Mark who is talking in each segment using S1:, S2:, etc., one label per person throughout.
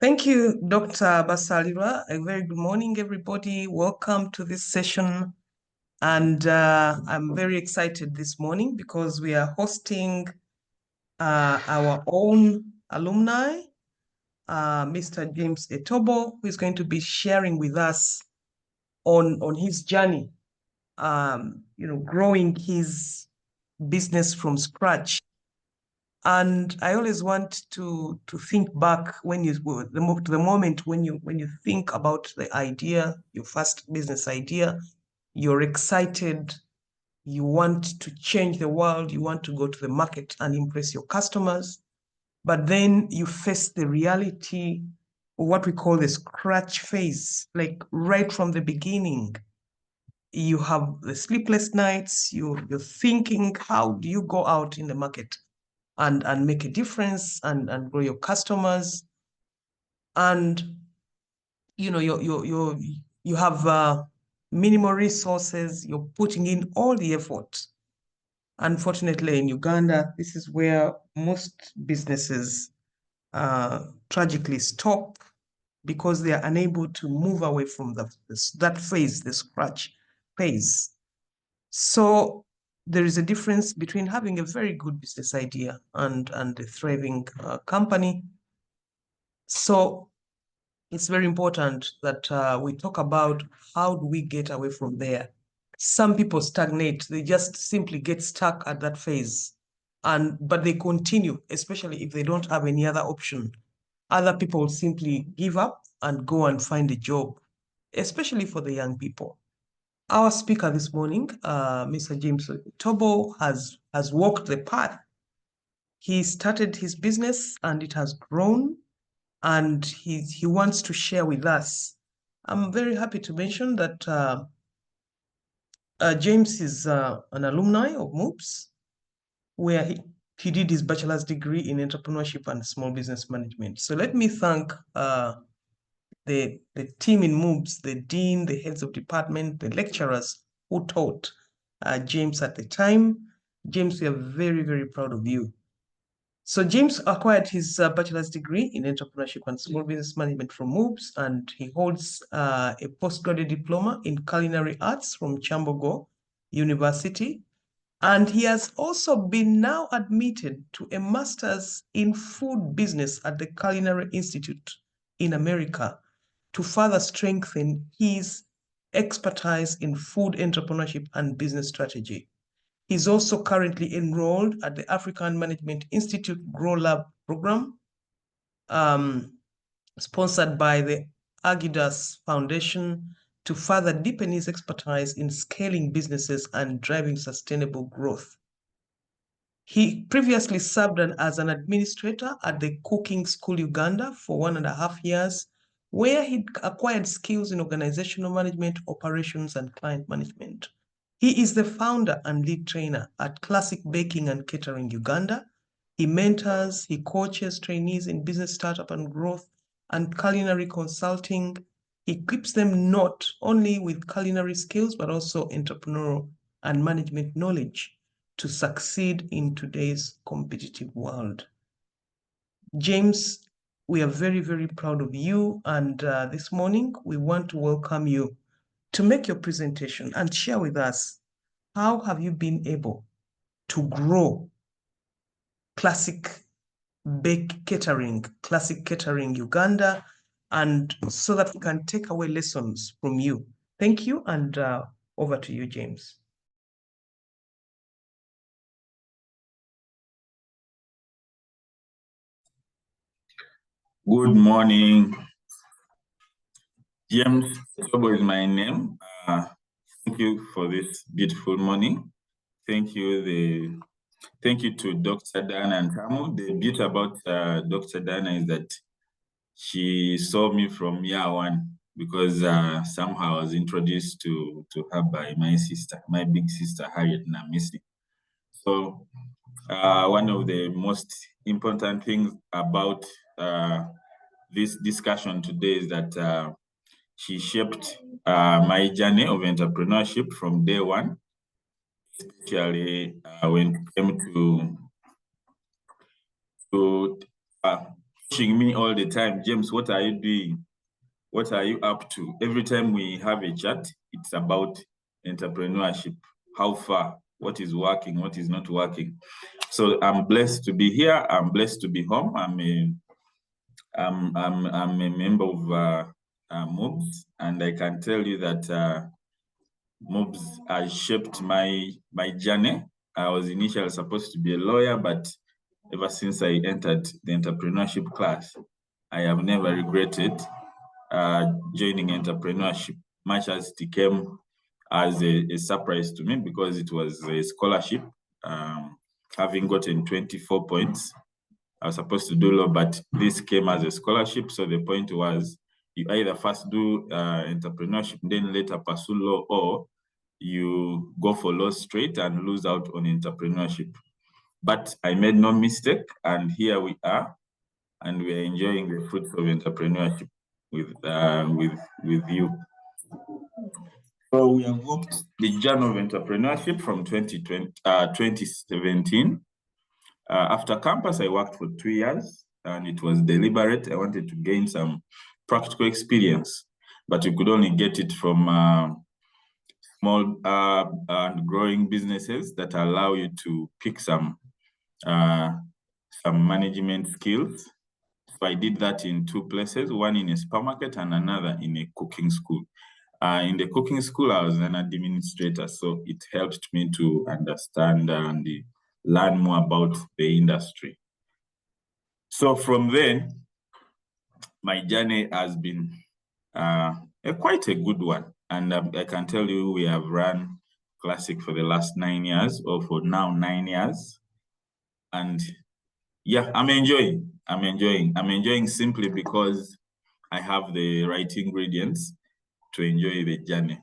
S1: Thank you, Dr. Basalira. A very good morning, everybody. Welcome to this session. And I'm very excited this morning because we are hosting our own alumni, Mr. James Etobo, who is going to be sharing with us on his journey, growing his business from scratch. And I always want to think back when the moment when you think about the idea, your first business idea, you're excited, you want to change the world, you want to go to the market and impress your customers, but then you face the reality of what we call the scratch phase, like right from the beginning. You have the sleepless nights, you're thinking, how do you go out in the market and make a difference and grow your customers? And you have minimal resources, you're putting in all the effort. Unfortunately, in Uganda, this is where most businesses tragically stop because they are unable to move away from that phase, the scratch phase. So there is a difference between having a very good business idea and a thriving company. So it's very important that we talk about how do we get away from there. Some people stagnate, they just simply get stuck at that phase, but they continue, especially if they don't have any other option. Other people simply give up and go and find a job, especially for the young people. Our speaker this morning, Mr. James Etobo, has walked the path. He started his business and it has grown, and he wants to share with us. I'm very happy to mention that James is an alumni of MUBS, where he did his bachelor's degree in entrepreneurship and small business management. So let me thank the team in MUBS, the dean, the heads of department, the lecturers who taught James at the time. James, we are very, very proud of you. So James acquired his bachelor's degree in entrepreneurship and small business management from MUBS, and he holds a postgraduate diploma in culinary arts from Chambogo University. And he has also been now admitted to a master's in food business at the Culinary Institute in America to further strengthen his expertise in food entrepreneurship and business strategy. He's also currently enrolled at the African Management Institute Grow Lab program, sponsored by the Agidas Foundation, to further deepen his expertise in scaling businesses and driving sustainable growth. He previously served as an administrator at the Cooking School Uganda for 1.5 years, where he acquired skills in organizational management, operations, and client management. He is the founder and lead trainer at Classic Catering Uganda. He mentors, he coaches trainees in business startup and growth and culinary consulting. He equips them not only with culinary skills, but also entrepreneurial and management knowledge to succeed in today's competitive world. James, we are very, very proud of you. And this morning, we want to welcome you to make your presentation and share with us how have you been able to grow Classic Catering Uganda, and so that we can take away lessons from you. Thank you, and over to you, James.
S2: Good morning. James Etobo is my name. Thank you for this beautiful morning. Thank you to Dr. Dana and Tamu. The beauty about Dr. Dana is that she saw me from year one, because somehow I was introduced to her by my sister, my big sister, Harriet Namisi. So one of the most important things about this discussion today is that she shaped my journey of entrepreneurship from day one, especially when it came to pushing me all the time. James, what are you doing? What are you up to? Every time we have a chat, it's about entrepreneurship. How far? What is working? What is not working? So I'm blessed to be here. I'm blessed to be home. I'm a member of MUBS, and I can tell you that MUBS has shaped my journey. I was initially supposed to be a lawyer, but ever since I entered the entrepreneurship class, I have never regretted joining entrepreneurship, much as it came as a surprise to me because it was a scholarship. Having gotten 24 points, I was supposed to do law, but this came as a scholarship. So the point was, you either first do entrepreneurship, then later pursue law, or you go for law straight and lose out on entrepreneurship. But I made no mistake, and here we are, and we are enjoying the fruits of entrepreneurship with you. So we have walked the journey of entrepreneurship from 2017. After campus, I worked for 2 years, and it was deliberate. I wanted to gain some practical experience, but you could only get it from small and growing businesses that allow you to pick some management skills. So I did that in 2 places, one in a supermarket and another in a cooking school. In the cooking school, I was an administrator, so it helped me to understand and learn more about the industry. So from then, my journey has been quite a good one. And I can tell you we have run Classic for the last 9 years, or for now 9 years. And yeah, I'm enjoying simply because I have the right ingredients to enjoy the journey.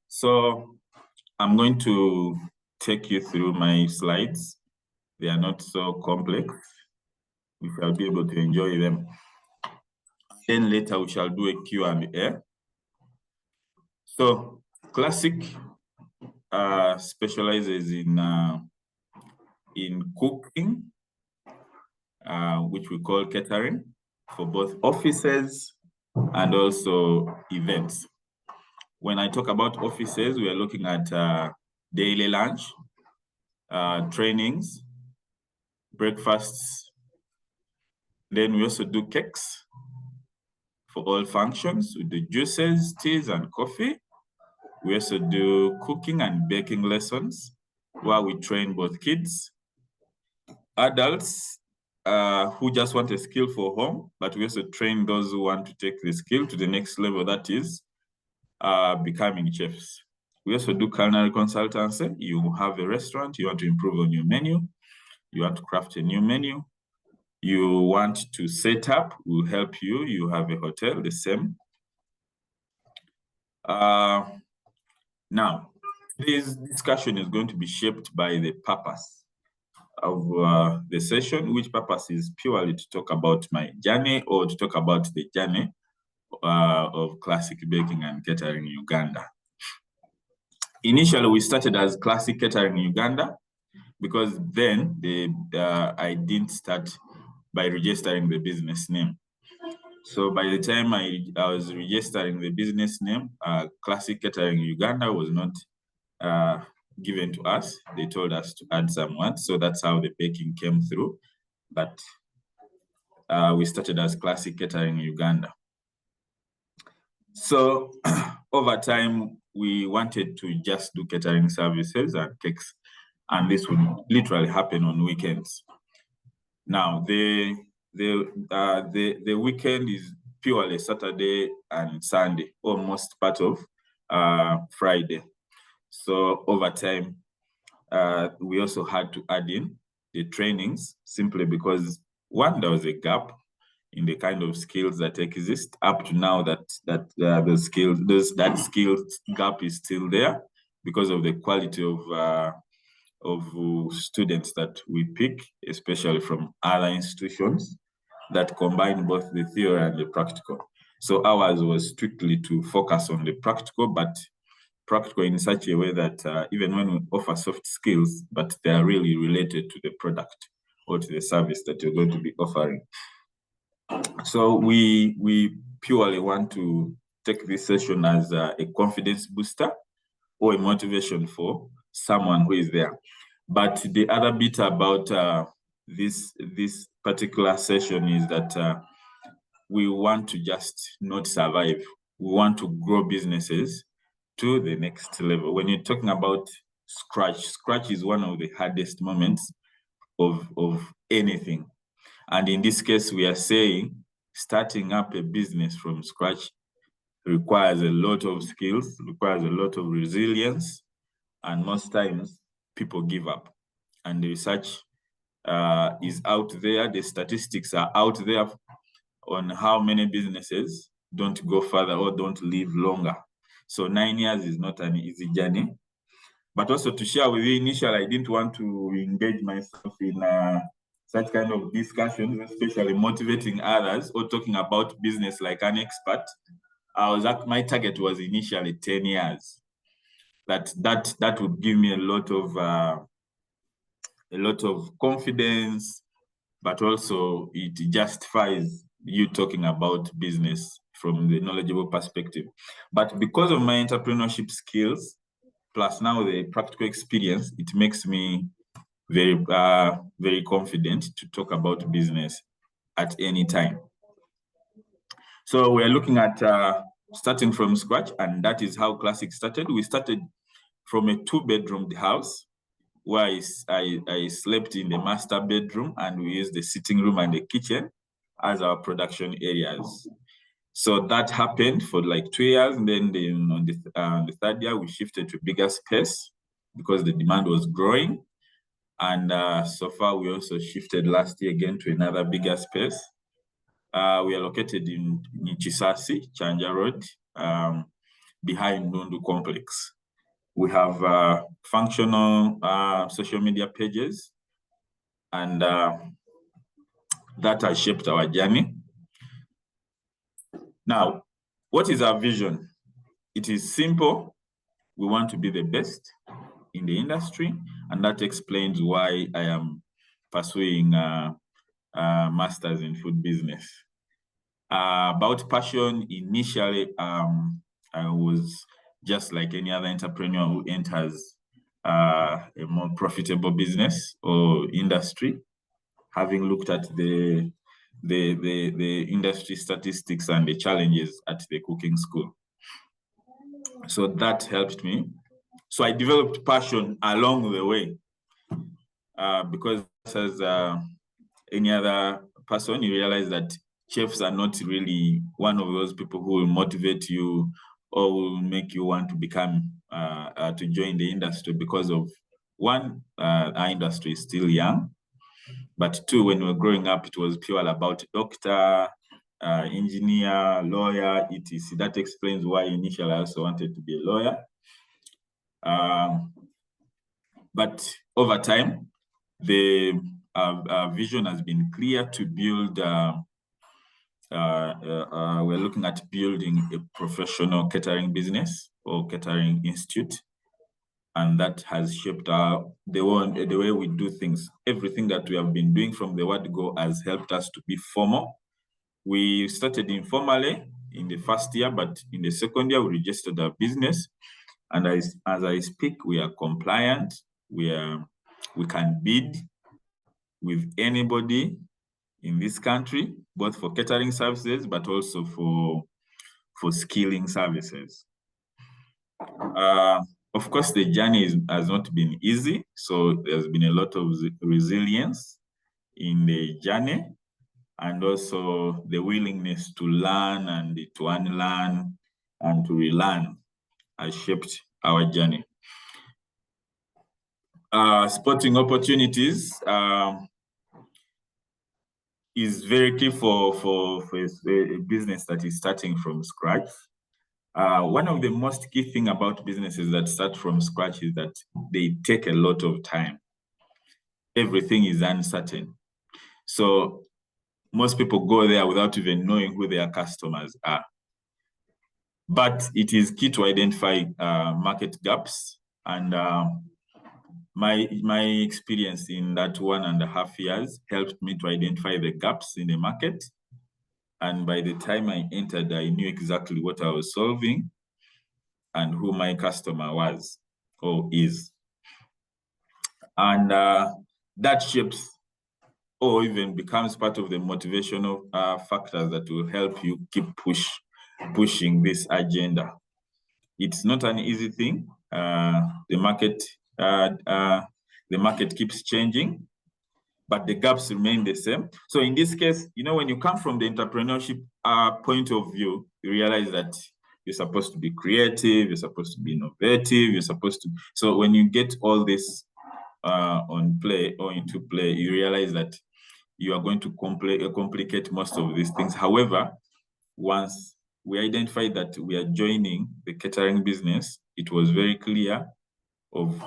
S2: So I'm going to take you through my slides. They are not so complex. We shall be able to enjoy them. Then later we shall do a Q&A. So Classic specializes in cooking, which we call catering, for both offices and also events. When I talk about offices, we are looking at daily lunch, trainings, breakfasts. Then we also do cakes for all functions. We do juices, teas, and coffee. We also do cooking and baking lessons, where we train both kids, adults who just want a skill for home, but we also train those who want to take the skill to the next level, that is becoming chefs. We also do culinary consultancy. You have a restaurant, you want to improve on your menu, you want to craft a new menu, you want to set up, we'll help you. You have a hotel, the same. Now, this discussion is going to be shaped by the purpose of the session, which purpose is purely to talk about my journey, or to talk about the journey of Classic Baking and Catering Uganda. Initially, we started as Classic Catering Uganda because then I didn't start by registering the business name. So by the time I was registering the business name, Classic Catering Uganda was not given to us. They told us to add some words, so that's how the baking came through. But we started as Classic Catering Uganda. So over time, we wanted to just do catering services and cakes, and this would literally happen on weekends. Now, the weekend is purely Saturday and Sunday, almost part of Friday. So over time, we also had to add in the trainings, simply because one, there was a gap in the kind of skills that exist. Up to now, that skills gap is still there because of the quality of students that we pick, especially from other institutions that combine both the theory and the practical. So ours was strictly to focus on the practical, but practical in such a way that even when we offer soft skills, but they are really related to the product or to the service that you're going to be offering. So we purely want to take this session as a confidence booster or a motivation for someone who is there. But the other bit about this particular session is that we want to just not survive. We want to grow businesses to the next level. When you're talking about scratch is one of the hardest moments of anything. And in this case, we are saying starting up a business from scratch requires a lot of skills, requires a lot of resilience, and most times people give up. And the research is out there, the statistics are out there on how many businesses don't go further or don't live longer. So 9 years is not an easy journey. But also to share with you, initially, I didn't want to engage myself in such kind of discussions, especially motivating others or talking about business like an expert. My target was initially 10 years. That would give me a lot of confidence, but also it justifies you talking about business from the knowledgeable perspective. But because of my entrepreneurship skills, plus now the practical experience, it makes me very, very confident to talk about business at any time. So we're looking at starting from scratch, and that is how Classic started. We started from a 2-bedroom house where I slept in the master bedroom, and we used the sitting room and the kitchen as our production areas. So that happened for like 2 years, and then on the third year, we shifted to a bigger space because the demand was growing. And so far, we also shifted last year again to another bigger space. We are located in Chisasi, Chanja Road, behind Nundu Complex. We have functional social media pages, and that has shaped our journey. Now, what is our vision? It is simple. We want to be the best in the industry, and that explains why I am pursuing masters in food business. About passion, initially, I was just like any other entrepreneur who enters a more profitable business or industry, having looked at the industry statistics and the challenges at the cooking school. So that helped me. So I developed passion along the way because as any other person, you realize that chefs are not really one of those people who will motivate you or will make you want to become, to join the industry because of one, our industry is still young, but two, when we were growing up, it was pure about doctor, engineer, lawyer, etc. That explains why initially I also wanted to be a lawyer. But over time, the vision has been clear to build, we're looking at building a professional catering business or catering institute. And that has shaped the way we do things. Everything that we have been doing from the word go has helped us to be formal. We started informally in the first year, but in the second year, we registered our business. And as I speak, we are compliant. We can bid with anybody in this country, both for catering services, but also for skilling services. Of course, the journey has not been easy. So there's been a lot of resilience in the journey, and also the willingness to learn and to unlearn and to relearn has shaped our journey. Spotting opportunities is very key for a business that is starting from scratch. One of the most key things about businesses that start from scratch is that they take a lot of time. Everything is uncertain. So most people go there without even knowing who their customers are. But it is key to identify market gaps. And my experience in that 1.5 years helped me to identify the gaps in the market And by the time I entered, I knew exactly what I was solving and who my customer was or is. And that shapes or even becomes part of the motivational factors that will help you keep pushing this agenda. It's not an easy thing. The market keeps changing, but the gaps remain the same. So in this case, when you come from the entrepreneurship point of view, you realize that you're supposed to be creative, you're supposed to be innovative, you're supposed to. So when you get all this into play, you realize that you are going to complicate most of these things. However, once we identified that we are joining the catering business, it was very clear of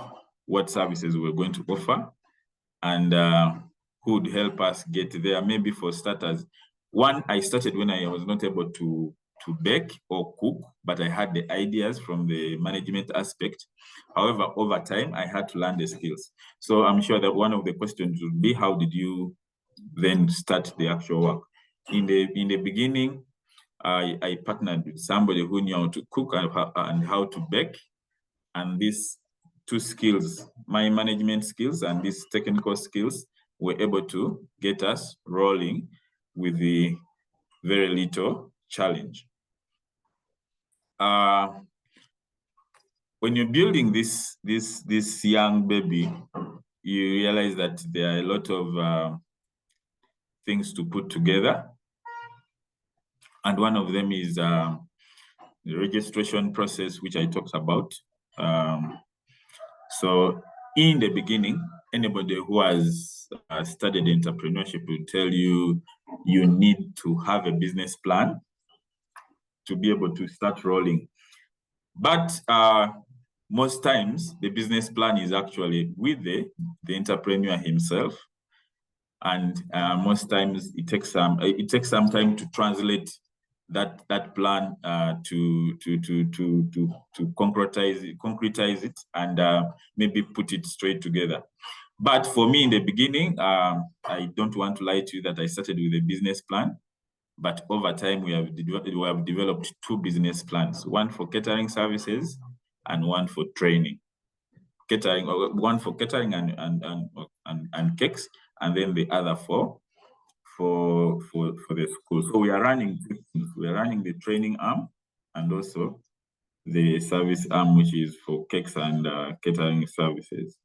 S2: what services we're going to offer and who would help us get there. Maybe for starters, one, I started when I was not able to bake or cook, but I had the ideas from the management aspect. However, over time, I had to learn the skills. So I'm sure that one of the questions would be, how did you then start the actual work? In the beginning, I partnered with somebody who knew how to cook and how to bake. And these two skills, my management skills and these technical skills, were able to get us rolling with the very little challenge. When you're building this young baby, you realize that there are a lot of things to put together. And one of them is the registration process, which I talked about. So in the beginning, anybody who has studied entrepreneurship will tell you, you need to have a business plan to be able to start rolling. But most times, the business plan is actually with the entrepreneur himself. And most times it takes some time to translate that plan to concretize it and maybe put it straight together. But for me in the beginning, I don't want to lie to you that I started with a business plan, but over time we have developed two business plans, one for catering services and one for training. One for catering and cakes, and then the other for the school. So we are running the training arm and also the service arm, which is for cakes and catering services.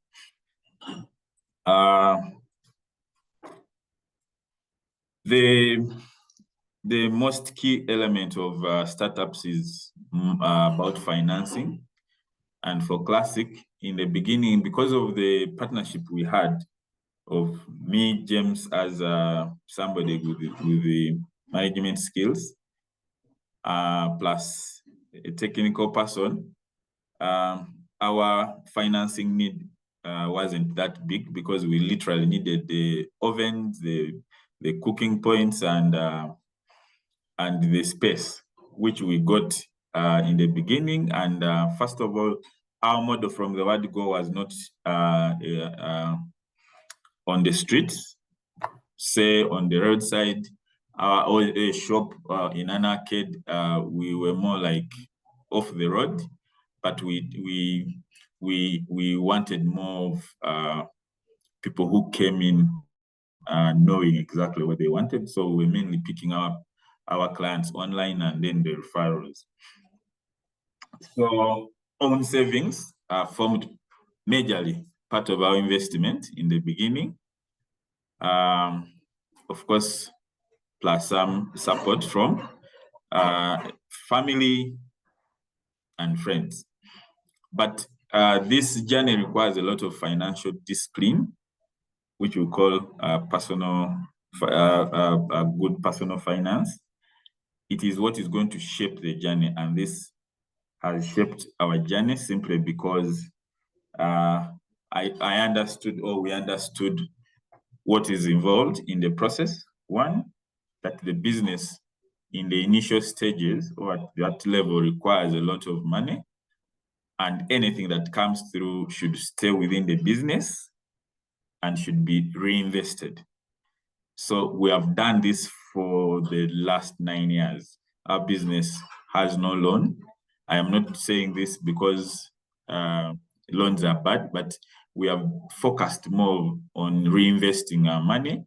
S2: The most key element of startups is about financing. And for Classic, in the beginning, because of the partnership we had of me, James, as somebody with the management skills, plus a technical person, our financing need wasn't that big because we literally needed the ovens, the cooking points, and the space, which we got in the beginning. And first of all, our model from the word go was not on the streets, say on the roadside, or a shop in an arcade. We were more like off the road, but we wanted more of people who came in knowing exactly what they wanted. So we're mainly picking up our clients online and then the referrals. So own savings formed majorly part of our investment in the beginning. Of course, plus some support from family and friends. But this journey requires a lot of financial discipline, which we call good personal finance. It is what is going to shape the journey, and this has shaped our journey simply because we understood what is involved in the process. One, that the business in the initial stages or at that level requires a lot of money, and anything that comes through should stay within the business and should be reinvested. So we have done this for the last 9 years. Our business has no loan. I am not saying this because loans are bad, but we have focused more on reinvesting our money.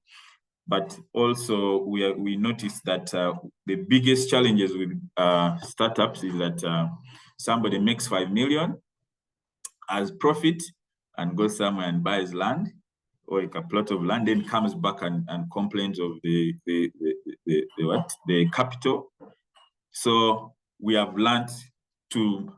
S2: But also we noticed that the biggest challenges with startups is that somebody makes 5 million as profit and goes somewhere and buys land or like a plot of land, then comes back and complains of the capital. So we have learned to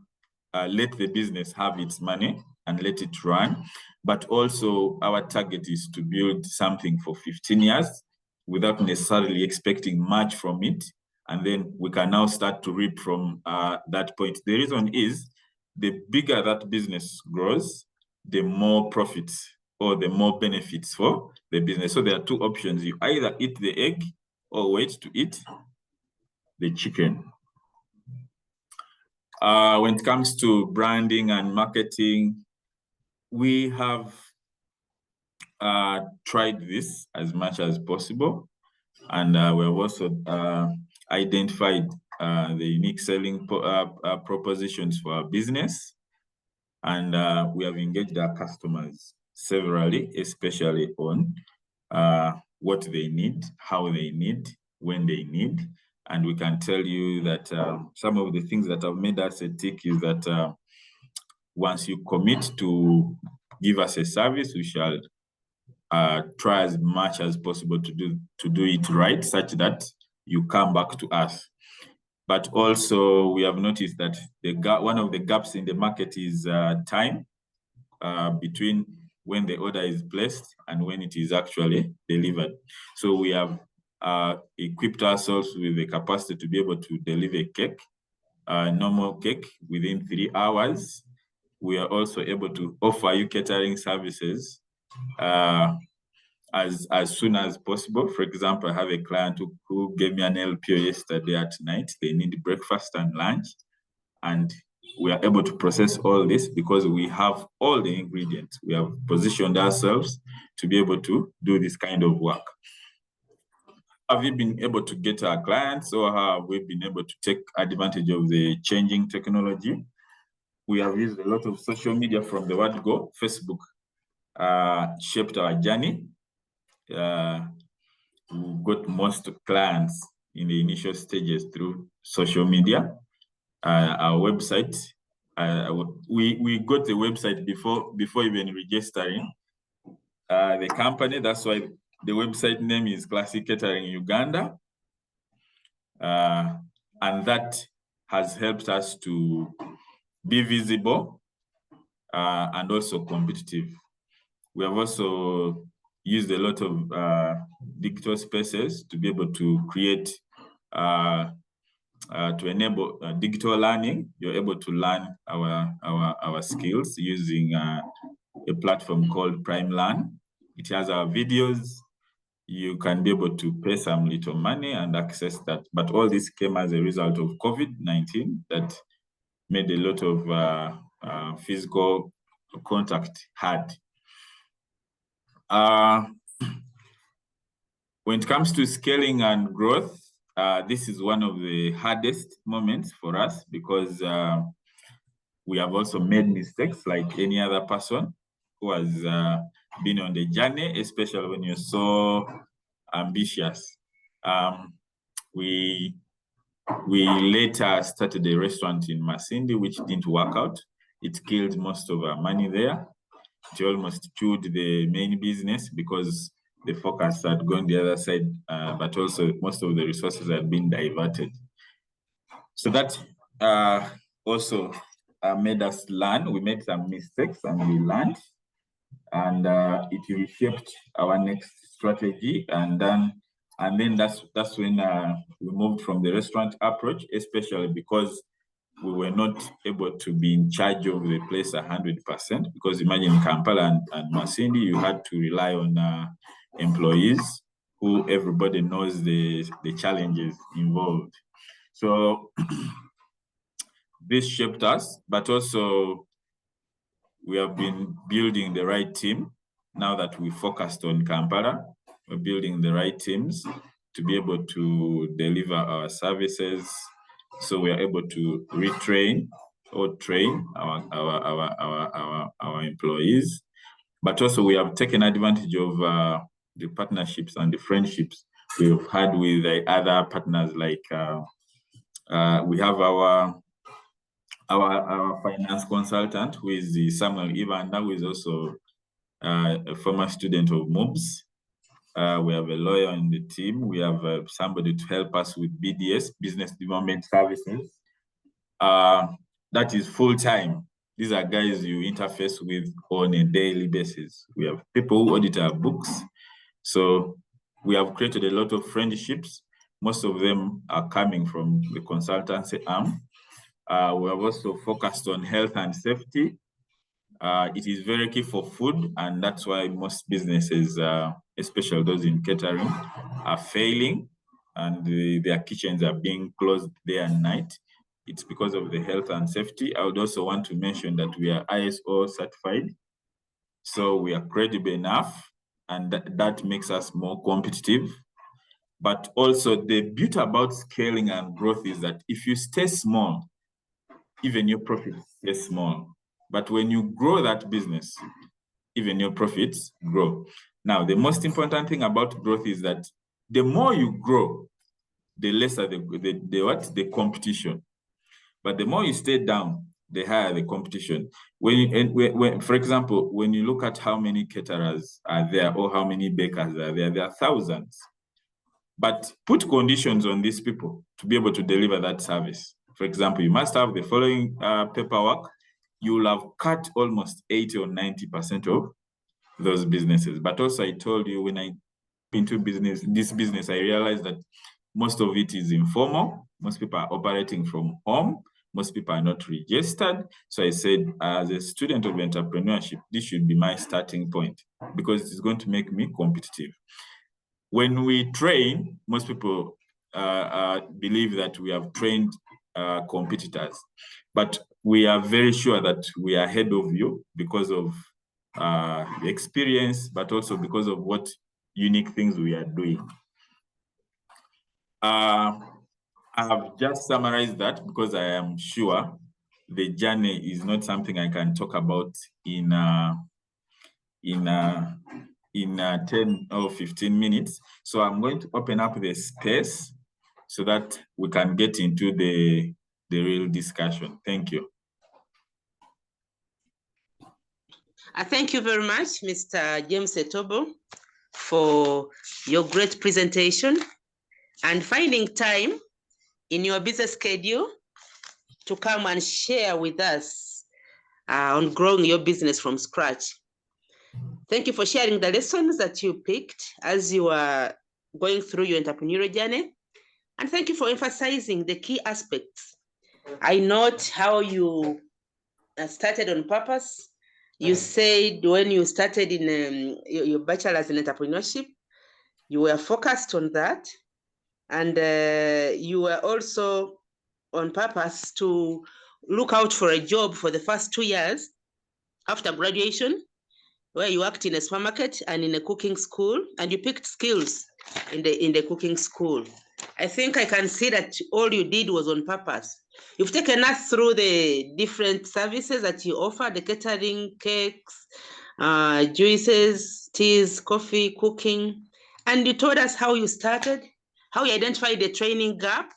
S2: let the business have its money and let it run. But also our target is to build something for 15 years without necessarily expecting much from it. And then we can now start to reap from that point. The reason is the bigger that business grows, the more profits or the more benefits for the business. So there are two options. You either eat the egg or wait to eat the chicken. When it comes to branding and marketing, we have tried this as much as possible. And we have also identified the unique selling propositions for our business. And we have engaged our customers severally, especially on what they need, how they need, when they need. And we can tell you that some of the things that have made us a tick is that once you commit to give us a service, we shall try as much as possible to do it right, such that you come back to us. But also we have noticed that one of the gaps in the market is time between when the order is placed and when it is actually delivered. So we have equipped ourselves with the capacity to be able to deliver cake, normal cake, within 3 hours. We are also able to offer you catering services as soon as possible. For example, I have a client who gave me an LPO yesterday at night. They need breakfast and lunch, and we are able to process all this because we have all the ingredients. We have positioned ourselves to be able to do this kind of work. Have we been able to get our clients, or have we been able to take advantage of the changing technology? We have used a lot of social media from the word go. Facebook shaped our journey. We got most clients in the initial stages through social media. Our website, we got the website before even registering the company. That's why the website name is Classic Catering Uganda. And that has helped us to be visible and also competitive. We have also used a lot of digital spaces to be able to create, to enable digital learning. You're able to learn our skills using a platform called Prime Learn. It has our videos. You can be able to pay some little money and access that. But all this came as a result of COVID-19 that made a lot of physical contact hard. When it comes to scaling and growth, this is one of the hardest moments for us because we have also made mistakes like any other person who has been on the journey, especially when you're so ambitious. We later started a restaurant in Masindi, which didn't work out. It killed most of our money there. It almost killed the main business because the focus had gone the other side, but also most of the resources had been diverted. So that also made us learn. We made some mistakes and we learned, and it reshaped our next strategy. And then that's when we moved from the restaurant approach, especially because we were not able to be in charge of the place 100%, because imagine Kampala and Masindi, you had to rely on employees who everybody knows the challenges involved. So this shaped us, but also we have been building the right team. Now that we focused on Kampala, we're building the right teams. to be able to deliver our services. So we are able to retrain or train our employees. But also we have taken advantage of the partnerships and the friendships we've had with other partners. Like we have our finance consultant, who is the Samuel Ivanda, who is also a former student of MUBS. We have a lawyer in the team. We have somebody to help us with BDS, Business Development Services. That is full-time. These are guys you interface with on a daily basis. We have people who audit our books. So we have created a lot of friendships. Most of them are coming from the consultancy arm. We have also focused on health and safety. It is very key for food, and that's why most businesses, especially those in catering, are failing, and their kitchens are being closed day and night. It's because of the health and safety. I would also want to mention that we are ISO certified, so we are credible enough, and that makes us more competitive. But also the beauty about scaling and growth is that if you stay small, even your profits stay small. But when you grow that business, even your profits grow. Now, the most important thing about growth is that the more you grow, the lesser the competition. But the more you stay down, the higher the competition. For example, when you look at how many caterers are there or how many bakers are there are thousands. But put conditions on these people to be able to deliver that service. For example, you must have the following paperwork. You will have cut almost 80 or 90% of those businesses. But also, I told you, when I into this business, I realized that most of it is informal. Most people are operating from home. Most people are not registered. So I said, as a student of entrepreneurship, this should be my starting point, because it's going to make me competitive. When we train, most people believe that we have trained competitors, but we are very sure that we are ahead of you because of experience, but also because of what unique things we are doing. I have just summarized that because I am sure the journey is not something I can talk about in 10 or 15 minutes. So I'm going to open up the space so that we can get into the real discussion. Thank you.
S3: Thank you very much, Mr. James Etobo, for your great presentation and finding time in your busy schedule to come and share with us on growing your business from scratch. Thank you for sharing the lessons that you picked as you are going through your entrepreneurial journey. And thank you for emphasizing the key aspects. I note how you started on purpose. You said when you started in your bachelor's in entrepreneurship, you were focused on that. And you were also on purpose to look out for a job for the first 2 years after graduation, where you worked in a supermarket and in a cooking school, and you picked skills in the cooking school. I think I can see that all you did was on purpose. You've taken us through the different services that you offer, the catering, cakes, juices, teas, coffee, cooking, and you told us how you started, how you identified the training gap,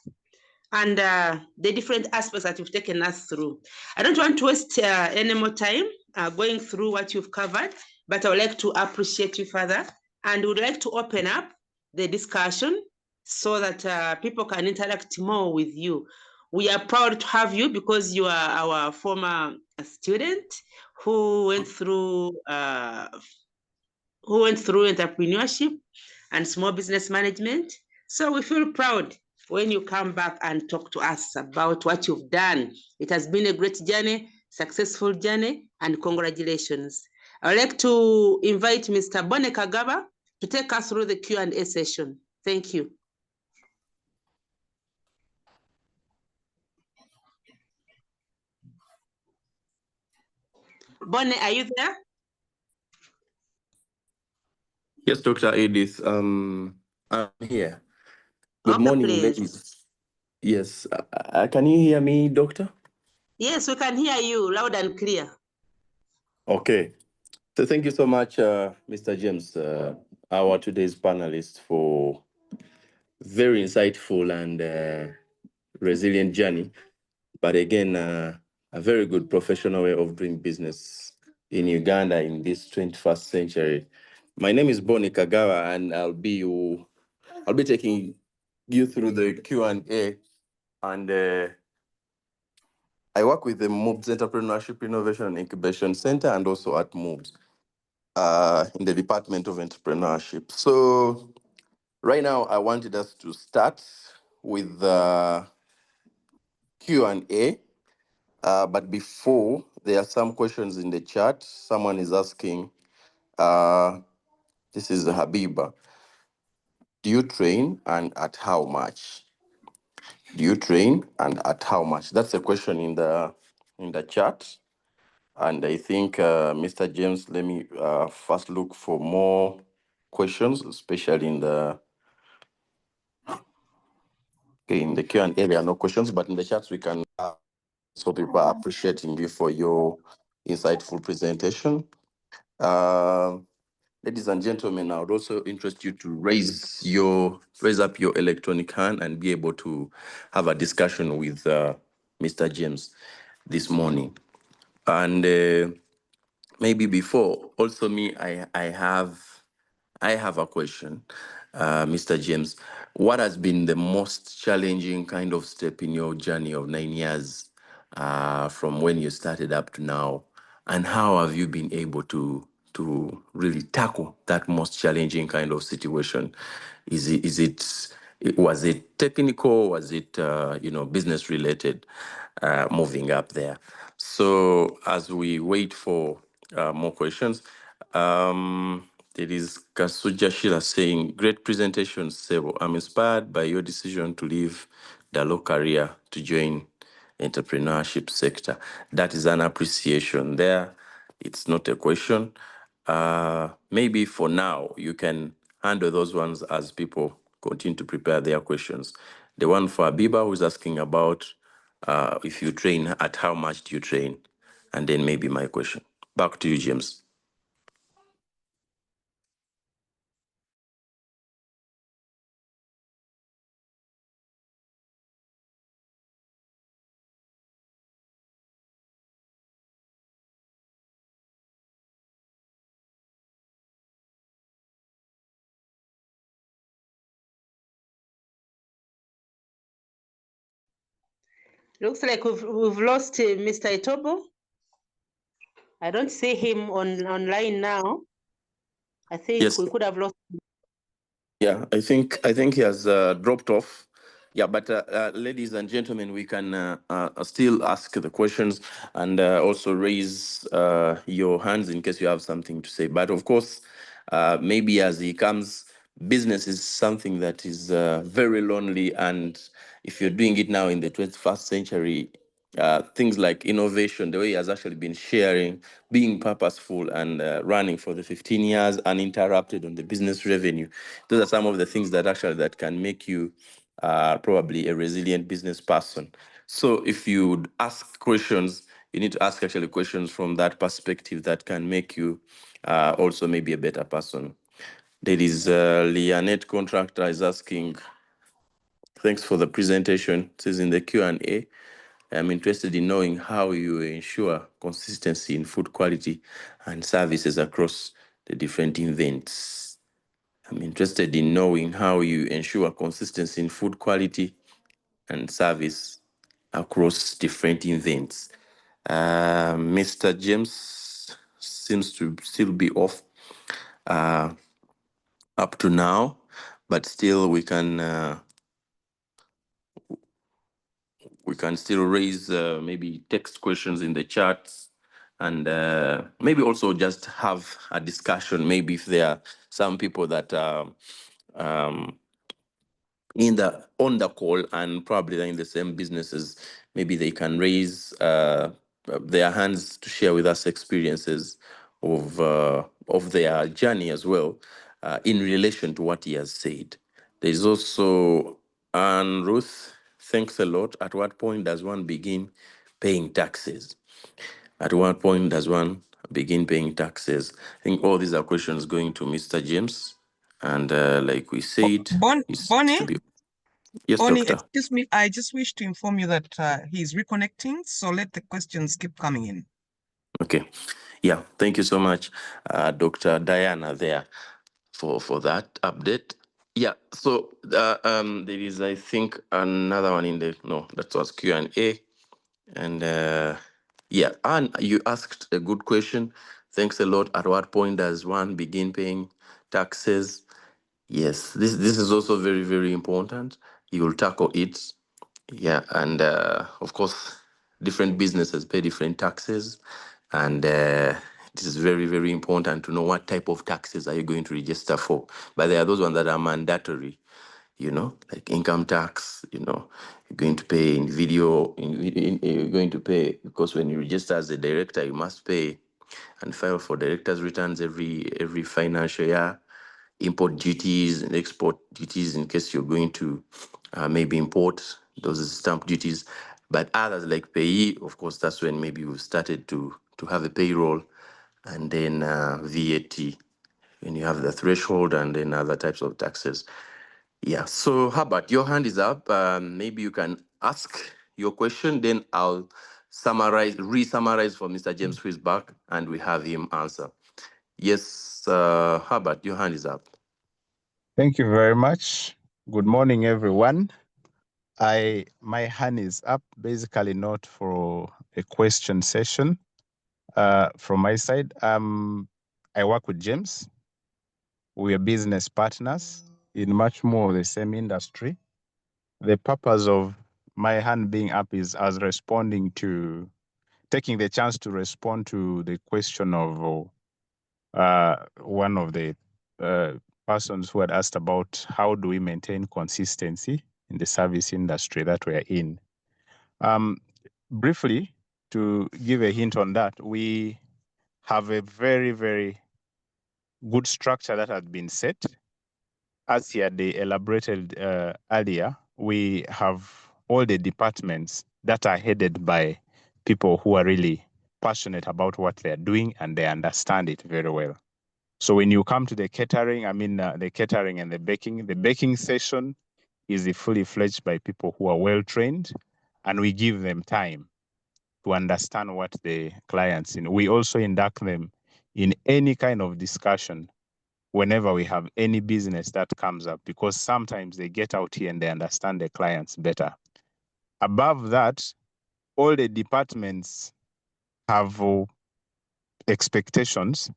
S3: and the different aspects that you've taken us through. I don't want to waste any more time going through what you've covered, but I would like to appreciate you further and would like to open up the discussion so that people can interact more with you. We are proud to have you because you are our former student who went through entrepreneurship and small business management. So we feel proud when you come back and talk to us about what you've done. It has been a great journey, successful journey, and congratulations. I'd like to invite Mr. Bone Kagaba to take us through the Q&A session. Thank you. Bone, are you there?
S4: Yes, Dr. Edith, I'm here. Good
S3: Okay,
S4: morning,
S3: please.
S4: ladies. Yes, can you hear me, Doctor?
S3: Yes, we can hear you loud and clear.
S4: Okay. So thank you so much, Mr. James, our today's panelist, for very insightful and resilient journey. But again, a very good professional way of doing business in Uganda in this 21st century. My name is Boni Kagawa, and I'll be taking you through the Q&A, and I work with the MUBS Entrepreneurship, Innovation and Incubation Centre, and also at MUBS in the Department of Entrepreneurship. So right now, I wanted us to start with the Q&A. But before, there are some questions in the chat. Someone is asking, this is Habiba, do you train and at how much? Do you train and at how much? That's a question in the chat. And I think, Mr. James, let me first look for more questions, especially in the Q&A. There are no questions, but in the chats we can. So people are appreciating you for your insightful presentation. Ladies and gentlemen, I would also interest you to raise up your electronic hand and be able to have a discussion with Mr. James this morning. And maybe before, also me, I have a question, Mr. James. What has been the most challenging kind of step in your journey of 9 years from when you started up to now, and how have you been able to really tackle that most challenging kind of situation? Was it technical? Was it business related? Moving up there. So as we wait for more questions, there is Kasuja Shila saying, great presentation, Sebo. I'm inspired by your decision to leave the law career to join entrepreneurship sector. That is an appreciation there. It's not a question. Maybe for now, you can handle those ones as people continue to prepare their questions. The one for Abiba, who's asking about if you train, at how much do you train? And then maybe my question. Back to you, James.
S3: Looks like we've lost Mr. Etobo. I don't see him online now. I think
S4: Yes.
S3: we could have lost him.
S4: Yeah, I think he has dropped off. Yeah, but ladies and gentlemen, we can still ask the questions and also raise your hands in case you have something to say. But of course, maybe as he comes, business is something that is very lonely. And if you're doing it now in the 21st century, things like innovation, the way he has actually been sharing, being purposeful and running for the 15 years uninterrupted on the business revenue. Those are some of the things that can make you probably a resilient business person. So if you would ask questions, you need to ask actually questions from that perspective that can make you also maybe a better person. There is Lianet Contractor is asking, thanks for the presentation. It says in the Q&A, I'm interested in knowing how you ensure consistency in food quality and services across the different events. I'm interested in knowing how you ensure consistency in food quality and service across different events. Mr. James seems to still be off up to now, but still we can still raise maybe text questions in the chats, and maybe also just have a discussion. Maybe if there are some people that are on the call and probably they're in the same businesses, maybe they can raise their hands to share with us experiences of their journey as well in relation to what he has said. There's also And Ruth, thanks a lot. At what point does one begin paying taxes? At what point does one begin paying taxes? I think all these are questions going to Mr. James. And like we said, it's
S1: Bonnie,
S4: to be. Yes,
S1: Bonnie,
S4: doctor.
S1: excuse me. I just wish to inform you that he's reconnecting, so let the questions keep coming in.
S4: Okay. Yeah, thank you so much, Dr. Diana there for that update. Yeah, so there is, I think, another one in the, no, that was Q&A. And yeah, and you asked a good question. Thanks a lot. At what point does one begin paying taxes? Yes, this is also very, very important. You will tackle it. Yeah, and of course, different businesses pay different taxes. And it is very, very important to know what type of taxes are you going to register for. But there are those ones that are mandatory, like income tax, you're going to pay in video, you're going to pay, because when you register as a director, you must pay and file for director's returns every financial year. Import duties and export duties in case you're going to maybe import, those are stamp duties. But others like payee, of course, that's when maybe we've started to have a payroll, and then VAT, when you have the threshold, and then other types of taxes. Yeah, so Herbert, your hand is up. Maybe you can ask your question, then I'll re-summarize for Mr. James, who is back, and we have him answer. Yes, Herbert, your hand is up.
S5: Thank you very much. Good morning, everyone. My hand is up, basically not for a question session from my side. I work with James. We are business partners in much more the same industry. The purpose of my hand being up is as taking the chance to respond to the question of one of the persons who had asked about how do we maintain consistency in the service industry that we are in. Briefly, to give a hint on that, we have a very, very good structure that had been set. As he had elaborated earlier, we have all the departments that are headed by people who are really passionate about what they're doing and they understand it very well. So when you come to the catering, the catering and the baking session is fully fledged by people who are well trained, and we give them time to understand what the clients in. We also induct them in any kind of discussion whenever we have any business that comes up, because sometimes they get out here and they understand the clients better. Above that, all the departments have expectations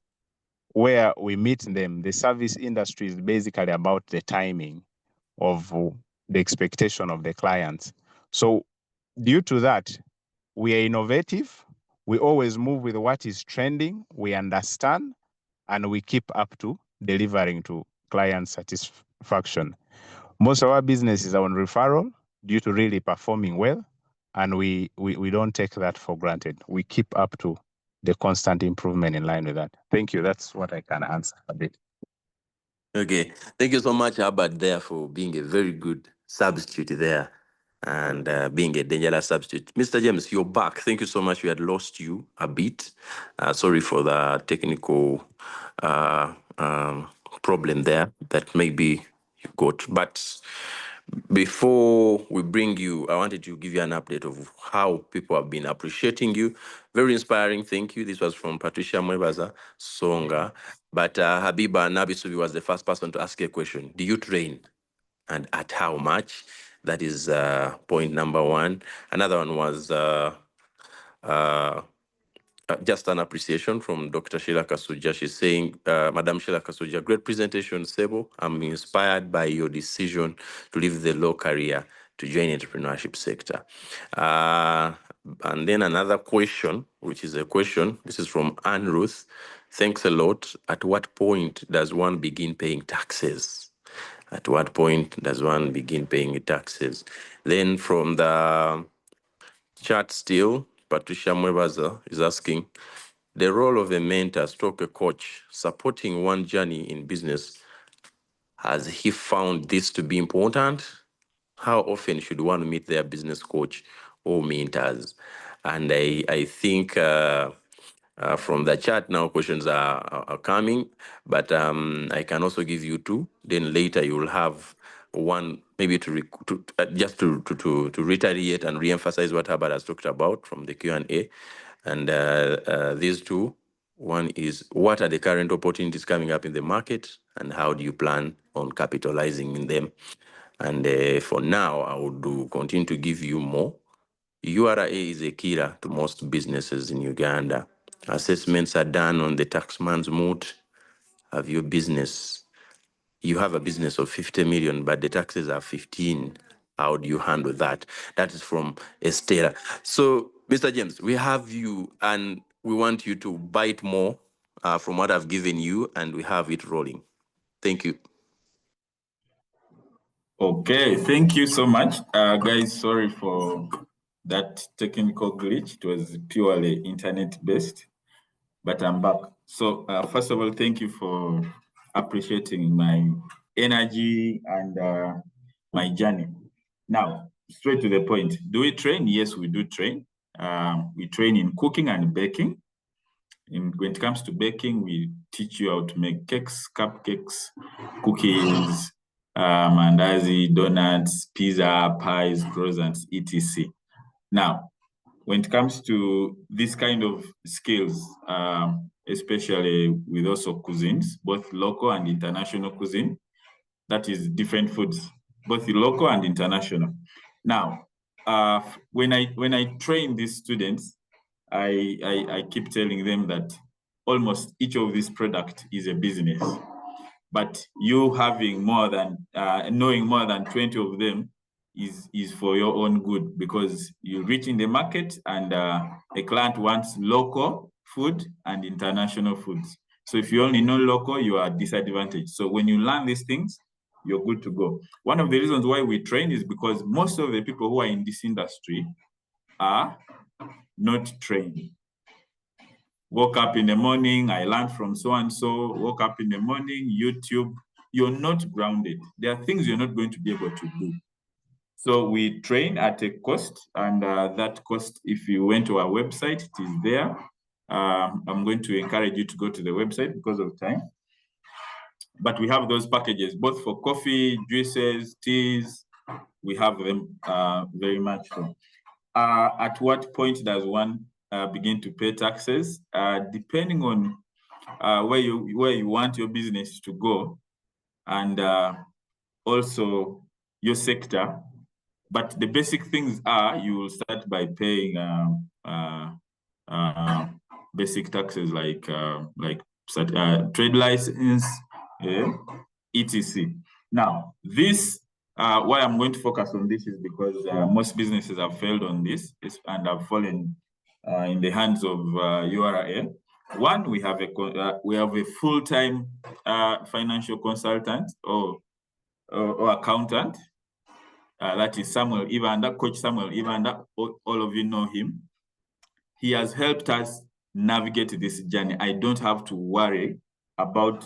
S5: where we meet them. The service industry is basically about the timing of the expectation of the clients. So due to that, we are innovative. We always move with what is trending. We understand, and we keep up to delivering to client satisfaction. Most of our businesses are on referral due to really performing well, and we don't take that for granted. We keep up to the constant improvement in line with that. Thank you. That's what I can answer a bit.
S4: Okay, thank you so much, Herbert, there, for being a very good substitute there and being a dangerous substitute. Mr. James, you're back. Thank you so much. We had lost you a bit. Sorry for the technical problem there that maybe you got. But before we bring you, I wanted to give you an update of how people have been appreciating you. Very inspiring. Thank you. This was from Patricia Mwebaza Songa. But Habiba Nabisubi was the first person to ask a question. Do you train? And at how much? That is point number one. Another one was just an appreciation from Dr. Sheila Kasuja. She's saying, Madam Sheila Kasuja, great presentation, Sebo. I'm inspired by your decision to leave the law career to join entrepreneurship sector. And then another question, which is a question, this is from Anne Ruth. Thanks a lot. At what point does one begin paying taxes? At what point does one begin paying taxes? Then from the chat still, Patricia Mwebaza is asking, the role of a mentor stroke a coach supporting one journey in business, has he found this to be important? how often should one meet their business coach or mentors? And I think from the chat now, questions are coming, but I can also give you two. Then later you will have one, maybe just to reiterate and reemphasize what Herbert has talked about from the Q&A. And these two, one is, what are the current opportunities coming up in the market, and how do you plan on capitalizing in them? And for now, I would continue to give you more. URA is a killer to most businesses in Uganda. Assessments are done on the taxman's mood. Have your business, you have a business of 50 million, but the taxes are 15. How do you handle that? That is from Esther. So, Mr. James, we have you, and we want you to bite more from what I've given you, and we have it rolling. Thank you.
S2: Okay, thank you so much. Guys, sorry for that technical glitch. It was purely internet-based, but I'm back. So first of all, thank you for appreciating my energy and my journey. Now, straight to the point. Do we train? Yes, we do train. We train in cooking and baking. When it comes to baking, we teach you how to make cakes, cupcakes, cookies, mandazi, donuts, pizza, pies, croissants, etc. Now, when it comes to this kind of skills, especially with also cuisines, both local and international cuisine, that is different foods, both local and international. Now, when I train these students, I keep telling them that almost each of these products is a business, but you having more than knowing more than 20 of them is for your own good, because you reach in the market and a client wants local food and international foods. So if you only know local, you are disadvantaged. So when you learn these things, you're good to go. One of the reasons why we train is because most of the people who are in this industry are not trained. Woke up in the morning, I learned from so-and-so, woke up in the morning, YouTube, you're not grounded. There are things you're not going to be able to do. So we train at a cost, and that cost, if you went to our website, it is there. I'm going to encourage you to go to the website because of time. But we have those packages, both for coffee, juices, teas. We have them very much so. At what point does one begin to pay taxes? Depending on where you want your business to go, and also your sector. But the basic things are, you will start by paying basic taxes like trade license, etc. Now, this why I'm going to focus on this is because most businesses have failed on this and have fallen in the hands of URA. One, we have a full-time financial consultant or accountant. That is Samuel Evander, Coach Samuel Evander. All of you know him. He has helped us navigate this journey. I don't have to worry about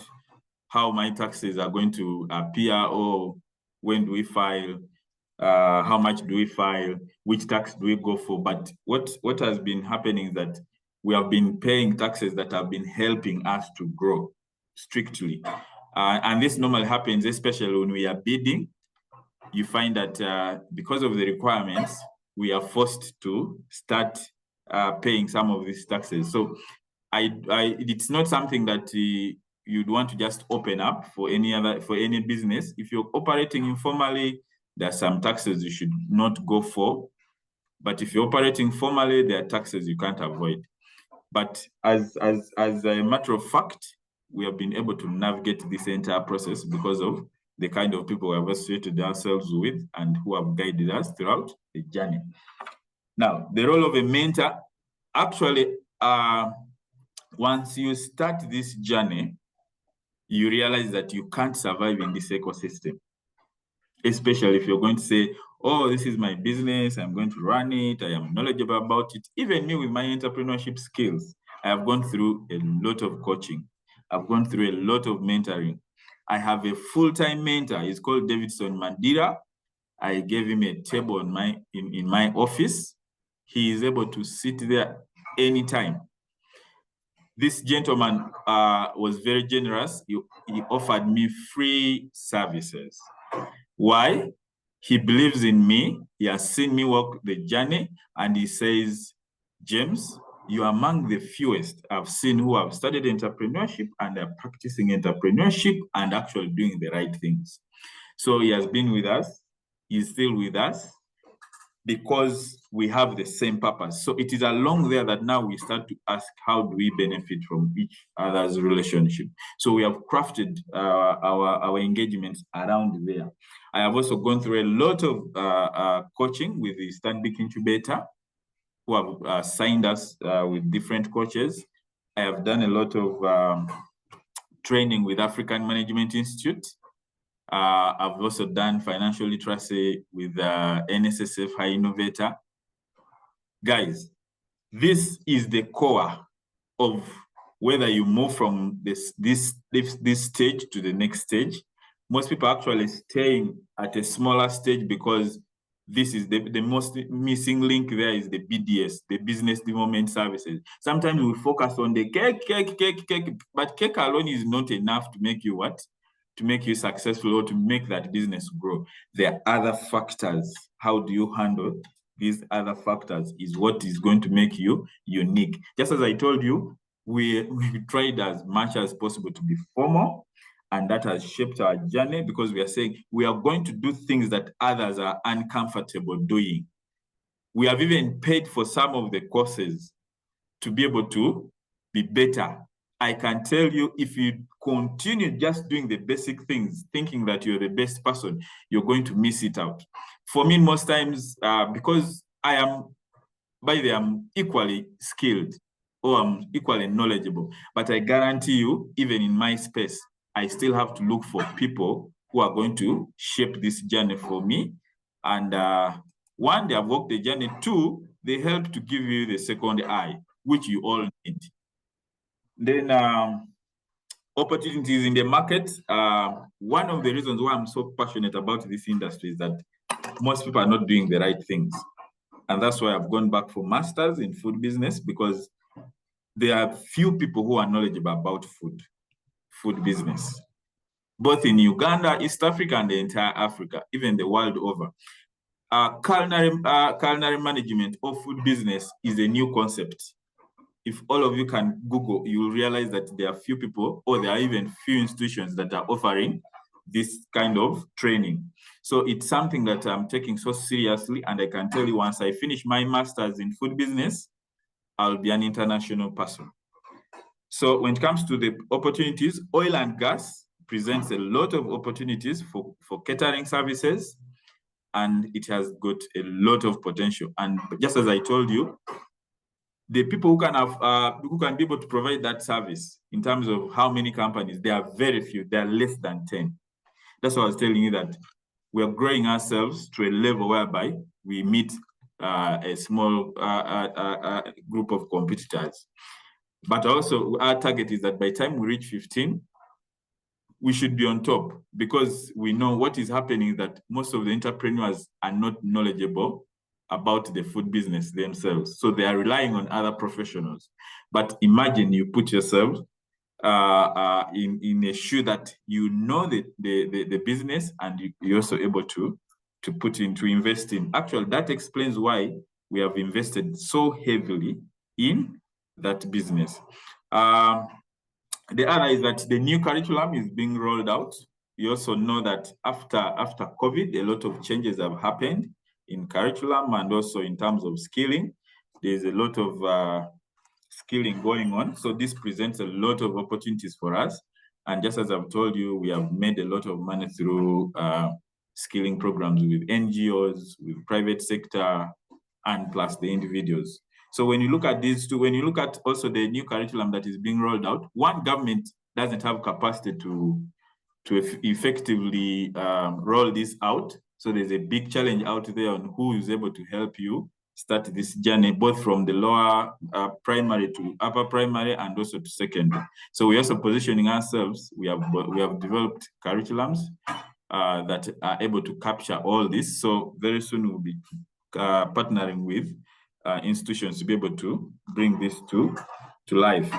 S2: how my taxes are going to appear, or when do we file, how much do we file, which tax do we go for. But what has been happening is that we have been paying taxes that have been helping us to grow strictly. And this normally happens, especially when we are bidding. You find that because of the requirements, we are forced to start paying some of these taxes. So it's not something that you'd want to just open up for any business. If you're operating informally, there are some taxes you should not go for. But if you're operating formally, there are taxes you can't avoid. But as a matter of fact, we have been able to navigate this entire process because of the kind of people we have associated ourselves with and who have guided us throughout the journey. Now, the role of a mentor, actually, once you start this journey, you realize that you can't survive in this ecosystem, especially if you're going to say, oh, this is my business, I'm going to run it, I am knowledgeable about it. Even me with my entrepreneurship skills, I have gone through a lot of coaching. I've gone through a lot of mentoring. I have a full-time mentor. He's called Davidson Mandira. I gave him a table in my office. He is able to sit there anytime. This gentleman was very generous. He offered me free services. Why? He believes in me. He has seen me walk the journey, and he says, James, you are among the fewest I've seen who have studied entrepreneurship and are practicing entrepreneurship and actually doing the right things. So he has been with us. He's still with us because we have the same purpose. So it is along there that now we start to ask, how do we benefit from each other's relationship? So we have crafted our engagements around there. I have also gone through a lot of coaching with the Stanbic Incubator, who have signed us with different coaches. I have done a lot of training with African Management Institute. I've also done financial literacy with NSSF High Innovator. Guys, this is the core of whether you move from this stage to the next stage. Most people are actually staying at a smaller stage because this is the most missing link there is the BDS, the business development services. Sometimes we focus on the cake, but cake alone is not enough to make you what? To make you successful or to make that business grow. There are other factors. How do you handle these other factors is what is going to make you unique. Just as I told you, we tried as much as possible to be formal, and that has shaped our journey because we are saying we are going to do things that others are uncomfortable doing. We have even paid for some of the courses to be able to be better. I can tell you, if you continue just doing the basic things, thinking that you're the best person, you're going to miss it out. For me, most times, because I'm equally skilled or I'm equally knowledgeable, but I guarantee you, even in my space, I still have to look for people who are going to shape this journey for me. And one, they have walked the journey. Two, they help to give you the second eye, which you all need. Then opportunities in the market. One of the reasons why I'm so passionate about this industry is that most people are not doing the right things. And that's why I've gone back for masters in food business, because there are few people who are knowledgeable about food business, both in Uganda, East Africa, and the entire Africa, even the world over. Culinary management or food business is a new concept. If all of you can Google, you will realize that there are few people, or there are even few institutions that are offering this kind of training. So it's something that I'm taking so seriously, and I can tell you, once I finish my master's in food business, I'll be an international person. So when it comes to the opportunities, oil and gas presents a lot of opportunities for catering services, and it has got a lot of potential. And just as I told you, the people who can be able to provide that service in terms of how many companies, there are very few, there are less than 10. That's why I was telling you that we are growing ourselves to a level whereby we meet a small group of competitors. But also our target is that by the time we reach 15, we should be on top, because we know what is happening is that most of the entrepreneurs are not knowledgeable about the food business themselves. So they are relying on other professionals. But imagine you put yourself in a shoe that you know the business, and you're also able to invest in. Actually, that explains why we have invested so heavily in that business. The other is that the new curriculum is being rolled out. You also know that after COVID, a lot of changes have happened in curriculum and also in terms of skilling. There's a lot of skilling going on. So this presents a lot of opportunities for us. And just as I've told you, we have made a lot of money through skilling programs with NGOs, with private sector, and plus the individuals. So when you look at these two, when you look at also the new curriculum that is being rolled out, one, government doesn't have capacity to effectively roll this out. So there's a big challenge out there on who is able to help you start this journey, both from the lower primary to upper primary and also to secondary. So we're also positioning ourselves. We have developed curriculums that are able to capture all this. So very soon we'll be partnering with institutions to be able to bring this to life.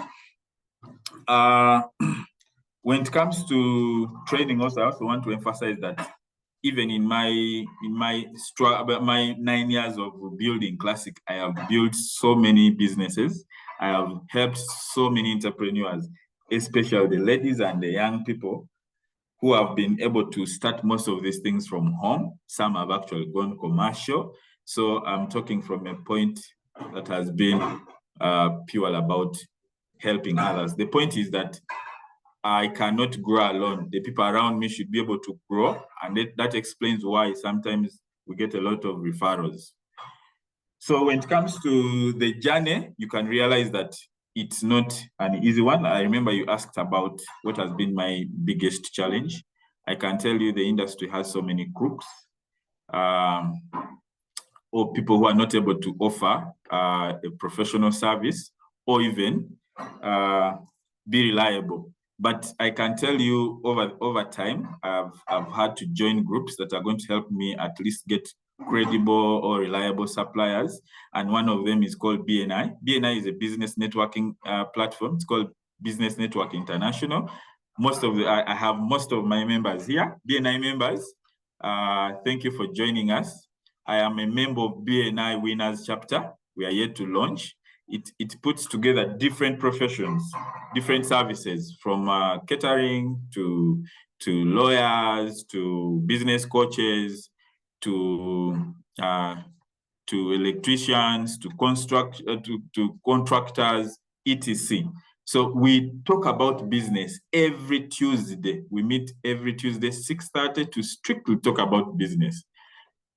S2: When it comes to training, also, I also want to emphasize that even in my 9 years of building Classic, I have built so many businesses. I have helped so many entrepreneurs, especially the ladies and the young people who have been able to start most of these things from home. Some have actually gone commercial. So I'm talking from a point that has been pure about helping others. The point is that I cannot grow alone. The people around me should be able to grow. And that explains why sometimes we get a lot of referrals. So when it comes to the journey, you can realize that it's not an easy one. I remember you asked about what has been my biggest challenge. I can tell you the industry has so many crooks, or people who are not able to offer a professional service or even be reliable. But I can tell you over time, I've had to join groups that are going to help me at least get credible or reliable suppliers. And one of them is called BNI. BNI is a business networking platform. It's called Business Network International. I have most of my members here, BNI members. Thank you for joining us. I am a member of BNI Winners Chapter. We are yet to launch. It puts together different professions, different services, from catering to lawyers, to business coaches, to electricians, to contractors, etc. So we talk about business every Tuesday. We meet every Tuesday, 6:30, to strictly talk about business.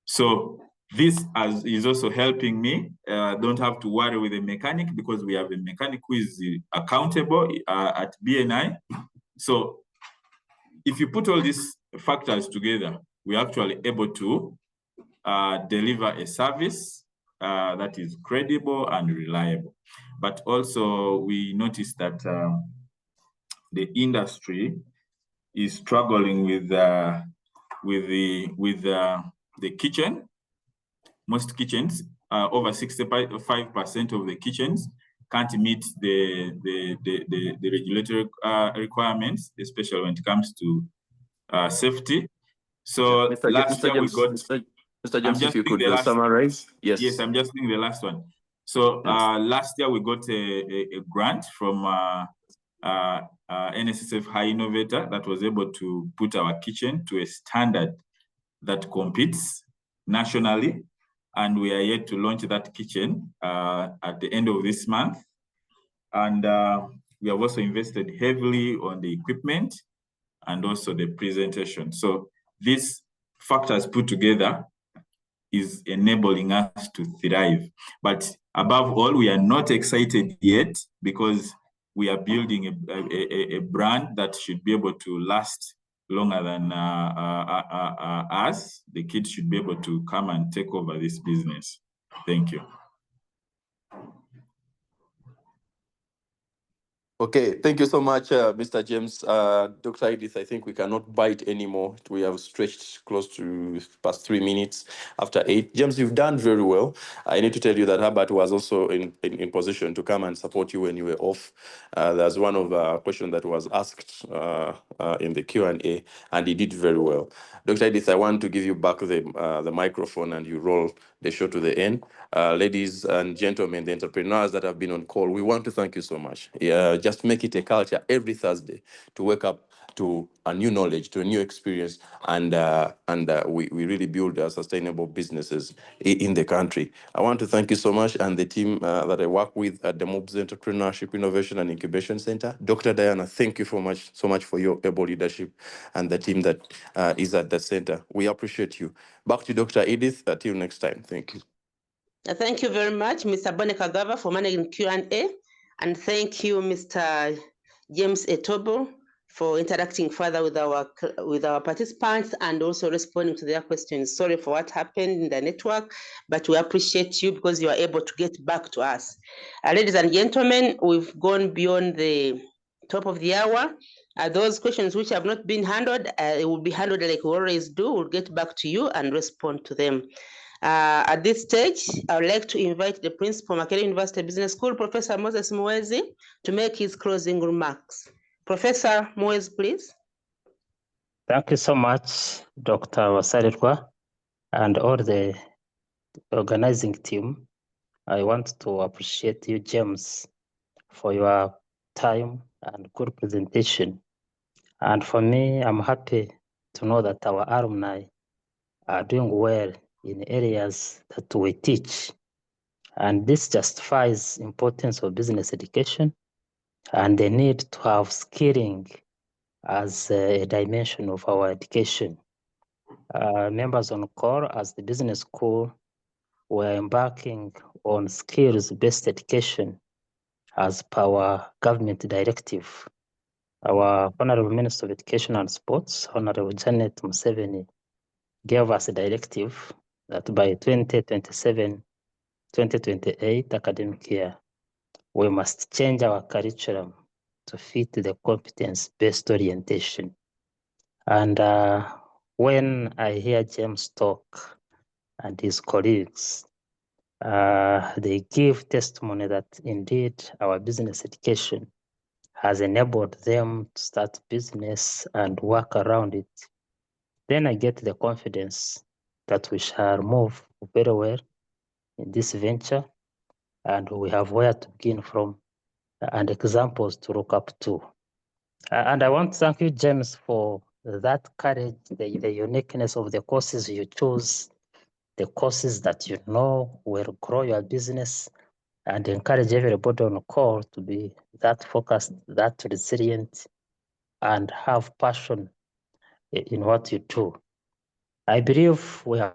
S2: So this is also helping me. Don't have to worry with a mechanic, because we have a mechanic who is accountable at BNI. So if you put all these factors together, we're actually able to deliver a service that is credible and reliable. But also we noticed that the industry is struggling with the kitchen. Most kitchens, over 65% of the kitchens can't meet the regulatory requirements, especially when it comes to safety. So last year we got.
S4: Mr. James, if you could summarize. Yes.
S2: Yes, I'm just doing the last one. So last year we got a grant from NSSF High Innovator that was able to put our kitchen to a standard that competes nationally. And we are yet to launch that kitchen at the end of this month. And we have also invested heavily on the equipment and also the presentation. So these factors put together is enabling us to thrive. But above all, we are not excited yet, because we are building a brand that should be able to last longer than us. The kids should be able to come and take over this business. Thank you.
S4: Okay, thank you so much, Mr. James. Dr. Edith, I think we cannot bite anymore. We have stretched close to past 3 minutes after 8. James, you've done very well. I need to tell you that Herbert was also in position to come and support you when you were off. There's one of the questions that was asked in the Q&A, and he did very well. Dr. Edith, I want to give you back the microphone, and you roll the show to the end. Ladies and gentlemen, the entrepreneurs that have been on call, we want to thank you so much. Just make it a culture every Thursday to wake up to a new knowledge, to a new experience, and we really build sustainable businesses in the country. I want to thank you so much, and the team that I work with at the MUBS Entrepreneurship, Innovation and Incubation Centre. Dr. Diana, thank you so much for your able leadership and the team that is at the center. We appreciate you. Back to Dr. Edith. Until next time. Thank you.
S3: Thank you very much, Mr. Bonekagava, for managing Q&A. And thank you, Mr. James Etobo, for interacting further with our participants and also responding to their questions. Sorry for what happened in the network, but we appreciate you because you are able to get back to us. Ladies and gentlemen, we've gone beyond the top of the hour, Those questions which have not been handled, it will be handled like we always do. We'll get back to you and respond to them. At this stage, I would like to invite the Principal, Makerere University Business School, Professor Moses Muwezi, to make his closing remarks. Professor Muwezi, please.
S6: Thank you so much, Dr. Wasarirwa, and all the organizing team. I want to appreciate you, James, for your time and good presentation. And for me, I'm happy to know that our alumni are doing well in areas that we teach. And this justifies importance of business education and the need to have skilling as a dimension of our education. Members on call as the business school, we're embarking on skills-based education as per our government directive. Our Honorable Minister of Education and Sports, Honorable Janet Museveni, gave us a directive that by 2027-2028 academic year, we must change our curriculum to fit the competence-based orientation. And when I hear James talk and his colleagues, they give testimony that indeed our business education has enabled them to start business and work around it. Then I get the confidence that we shall move very well in this venture, and we have where to begin from and examples to look up to. And I want to thank you, James, for that courage, the uniqueness of the courses you choose, the courses that you know will grow your business, and encourage everybody on call to be that focused, that resilient, and have passion in what you do. I believe we have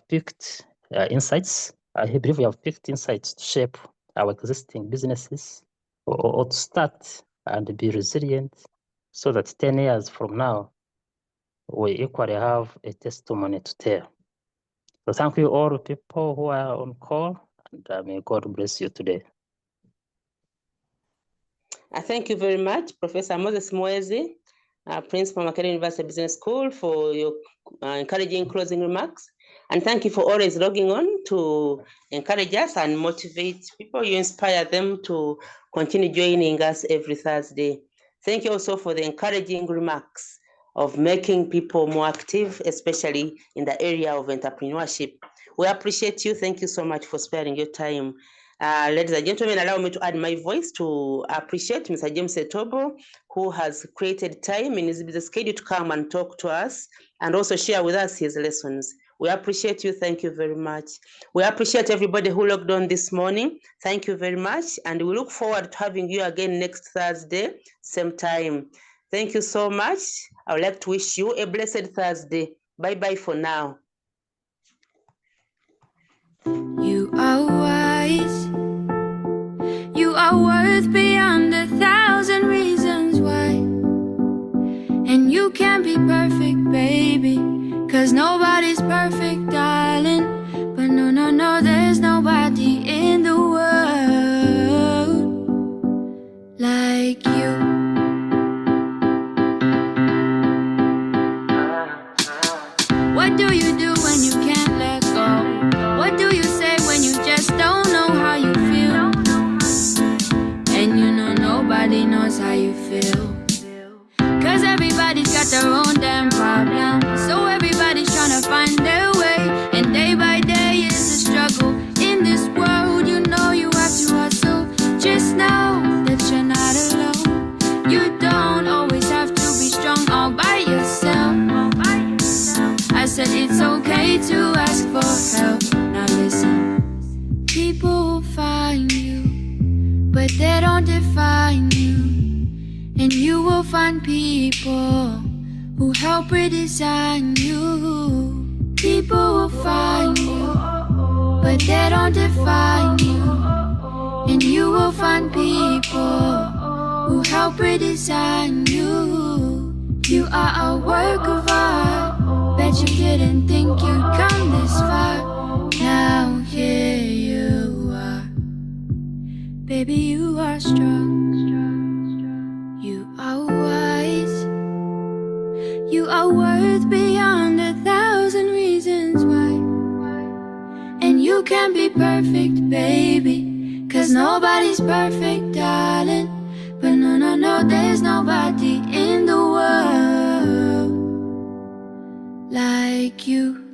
S6: picked insights. I believe we have picked insights to shape our existing businesses or to start and be resilient so that 10 years from now, we equally have a testimony to tell. So thank you all people who are on call, and may God bless you today.
S3: Thank you very much, Professor Moses Muwezi, Principal, Makerere University Business School, for your encouraging closing remarks. And thank you for always logging on to encourage us and motivate people. You inspire them to continue joining us every Thursday. Thank you also for the encouraging remarks of making people more active, especially in the area of entrepreneurship. We appreciate you. Thank you so much for sparing your time. Ladies and gentlemen, allow me to add my voice to appreciate Mr. James Etobo, who has created time in his business schedule to come and talk to us and also share with us his lessons. We appreciate you. Thank you very much. We appreciate everybody who logged on this morning. Thank you very much. And we look forward to having you again next Thursday, same time. Thank you so much. I would like to wish you a blessed Thursday. Bye-bye for now.
S7: You are wise. You are worth beyond 1,000 reasons why. And you can't be perfect, baby, 'cause nobody's perfect, darling. But no, no, no, there's nobody in the world like you. What do you do when you can't let go? What do you say when you just don't know how you feel? And you know nobody knows how you feel, 'cause everybody's got their own damn problem. So everybody's trying to find their way, and day by day is a struggle. In this world, you know you have to hustle. Just know that you're not alone. You don't always have to be strong all by yourself. I said it's okay to ask for help. Now listen, people will find you, but they don't define you. And you will find people who help redesign you. People will find you, but they don't define you. And you will find people who help redesign you. You are a work of art. Bet you didn't think you'd come this far. Now here you are. Baby, perfect, baby. 'Cause nobody's perfect, darling. But no, no, no, there's nobody in the world like you.